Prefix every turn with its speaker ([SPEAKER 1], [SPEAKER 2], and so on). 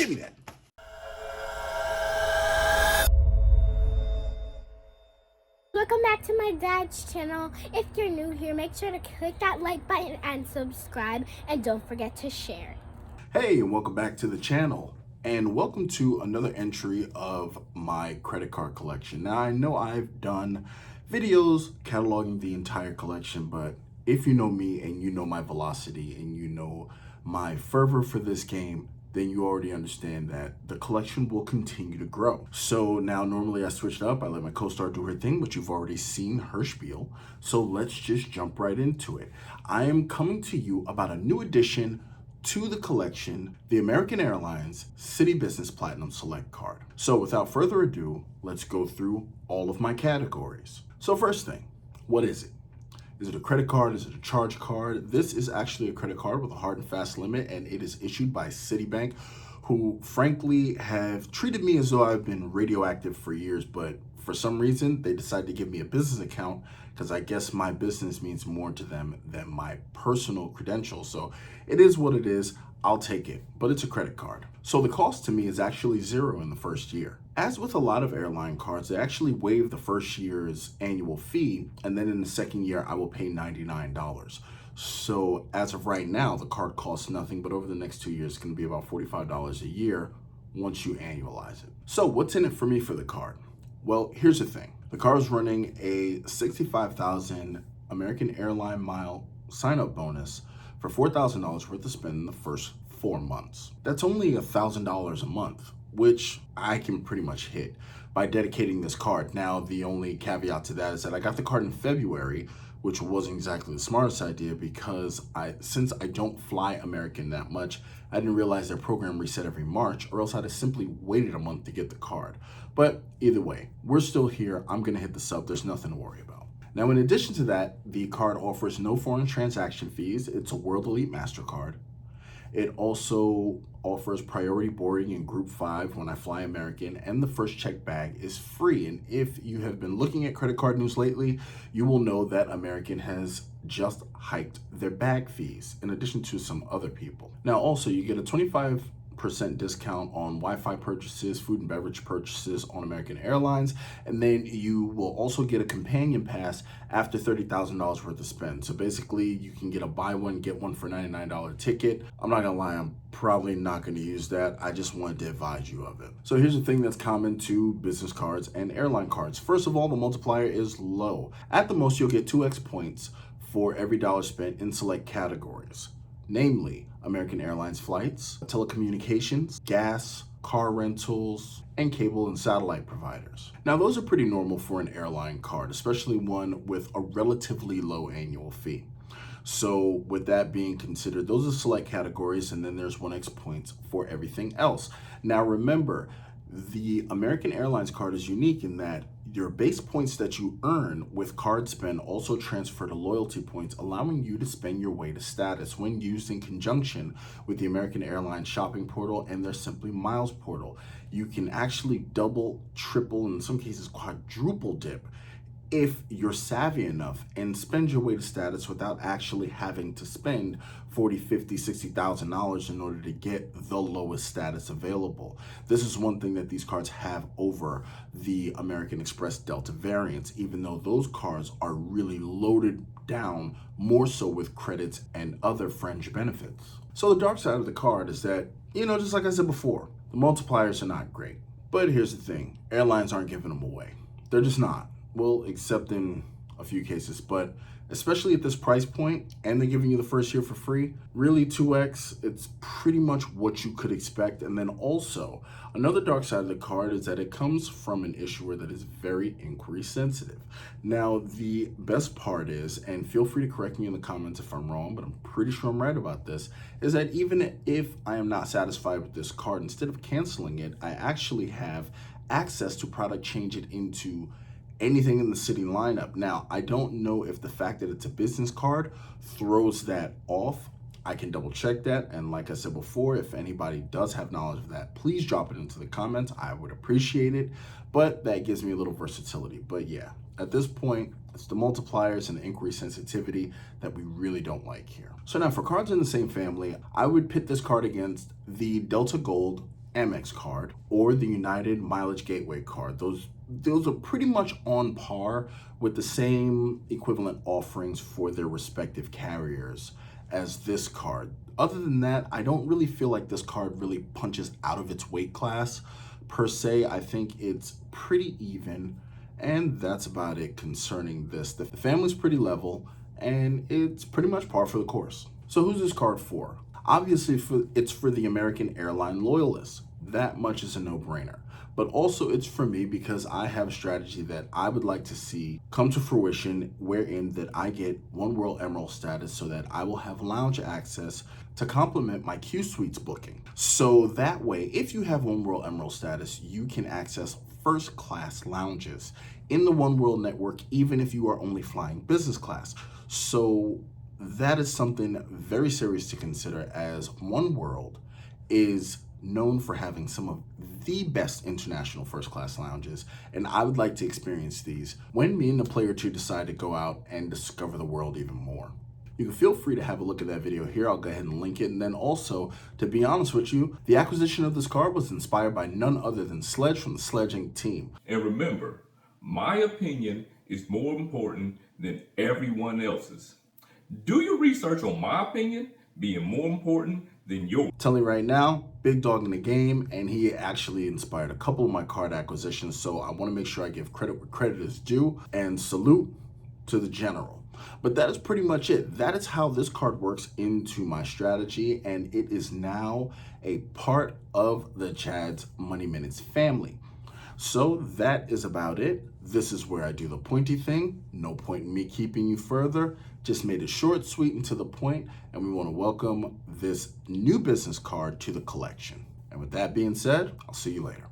[SPEAKER 1] Give me that.
[SPEAKER 2] Welcome back to my dad's channel. If you're new here, make sure to click that like button and subscribe, and don't forget to share.
[SPEAKER 1] Hey, and welcome back to the channel, and welcome to another entry of my credit card collection. Now, I know I've done videos cataloging the entire collection, but if you know me and you know my velocity and you know my fervor for this game, then you already understand that the collection will continue to grow. So now normally I switch it up, I let my co-star do her thing, but you've already seen her spiel. So let's just jump right into it. I am coming to you about a new addition to the collection, the American Airlines CitiBusiness Platinum Select Card. So without further ado, let's go through all of my categories. So first thing, what is it? Is it a credit card? Is it a charge card? This is actually a credit card with a hard and fast limit, and it is issued by Citibank, who frankly have treated me as though I've been radioactive for years, but for some reason they decided to give me a business account because I guess my business means more to them than my personal credentials. So it is what it is. I'll take it, but it's a credit card. So the cost to me is actually $0 in the first year. As with a lot of airline cards, they actually waive the first year's annual fee, and then in the second year, I will pay $99. So as of right now, the card costs nothing, but over the next 2 years, it's gonna be about $45 a year once you annualize it. So what's in it for me for the card? Well, here's the thing. The card is running a 65,000 American Airline mile sign-up bonus for $4,000 worth of spend in the first 4 months. That's only $1,000 a month, which I can pretty much hit by dedicating this card. Now, the only caveat to that is that I got the card in February, which wasn't exactly the smartest idea because since I don't fly American that much, I didn't realize their program reset every March, or else I'd have simply waited a month to get the card. But either way, we're still here. I'm gonna hit the sub. There's nothing to worry about. Now, in addition to that, the card offers no foreign transaction fees. It's a World Elite MasterCard. It also offers priority boarding in Group 5 when I fly American, and the first check bag is free. And if you have been looking at credit card news lately, you will know that American has just hiked their bag fees, in addition to some other people. Now, also, you get a 25% discount on Wi-Fi purchases, food and beverage purchases on American Airlines, and then you will also get a companion pass after $30,000 worth of spend. So basically, you can get a buy one, get one for $99 ticket. I'm not gonna lie, I'm probably not gonna use that. I just wanted to advise you of it. So here's the thing that's common to business cards and airline cards. First of all, the multiplier is low. At the most, you'll get 2x points for every dollar spent in select categories, namely American Airlines flights, telecommunications, gas, car rentals, and cable and satellite providers. Now, those are pretty normal for an airline card, especially one with a relatively low annual fee. So with that being considered, those are select categories, and then there's 1x points for everything else. Now remember, the American Airlines card is unique in that your base points that you earn with card spend also transfer to loyalty points, allowing you to spend your way to status when used in conjunction with the American Airlines shopping portal and their Simply Miles portal. You can actually double, triple, and in some cases quadruple dip if you're savvy enough and spend your way to status without actually having to spend $40, $50, $60,000 in order to get the lowest status available. This is one thing that these cards have over the American Express Delta variants, even though those cards are really loaded down more so with credits and other fringe benefits. So the dark side of the card is that, just like I said before, the multipliers are not great. But here's the thing, airlines aren't giving them away. They're just not. Well, except in a few cases, but especially at this price point, and they're giving you the first year for free, really 2x, it's pretty much what you could expect. And then also, another dark side of the card is that it comes from an issuer that is very inquiry sensitive. Now, the best part is, and feel free to correct me in the comments if I'm wrong, but I'm pretty sure I'm right about this, is that even if I am not satisfied with this card, instead of canceling it, I actually have access to product change it into anything in the Citi lineup. Now, I don't know if the fact that it's a business card throws that off. I can double check that. And like I said before, if anybody does have knowledge of that, please drop it into the comments. I would appreciate it. But that gives me a little versatility. But yeah, at this point, it's the multipliers and the inquiry sensitivity that we really don't like here. So now for cards in the same family, I would pit this card against the Delta Gold Amex card or the United Mileage Gateway card. Those are pretty much on par with the same equivalent offerings for their respective carriers as this card. Other than that, I don't really feel like this card really punches out of its weight class per se. I think it's pretty even, and that's about it concerning this. The family's pretty level, and it's pretty much par for the course. So who's this card for? Obviously, it's for the American airline loyalists. That much is a no-brainer. But also it's for me because I have a strategy that I would like to see come to fruition, wherein that I get One World Emerald status so that I will have lounge access to complement my Q Suites booking. So that way, if you have One World Emerald status, you can access first class lounges in the One World network, even if you are only flying business class. So that is something very serious to consider, as One World is known for having some of the best international first class lounges, and I would like to experience these when me and the player 2 decide to go out and discover the world even more. You can feel free to have a look at that video here. I'll go ahead and link it. And then also, to be honest with you, the acquisition of this card was inspired by none other than Sledge from the Sledge Inc. team.
[SPEAKER 3] And remember, my opinion is more important than everyone else's. Do your research on my opinion being more important than yours.
[SPEAKER 1] Telling you right now, big dog in the game, and he actually inspired a couple of my card acquisitions, so I want to make sure I give credit where credit is due, and salute to the general. But that is pretty much it. That is how this card works into my strategy, and it is now a part of the Chad's Money Minutes family. So that is about it. This is where I do the pointy thing. No point in me keeping you further. Just made it short, sweet, and to the point, and we want to welcome this new business card to the collection. And with that being said, I'll see you later.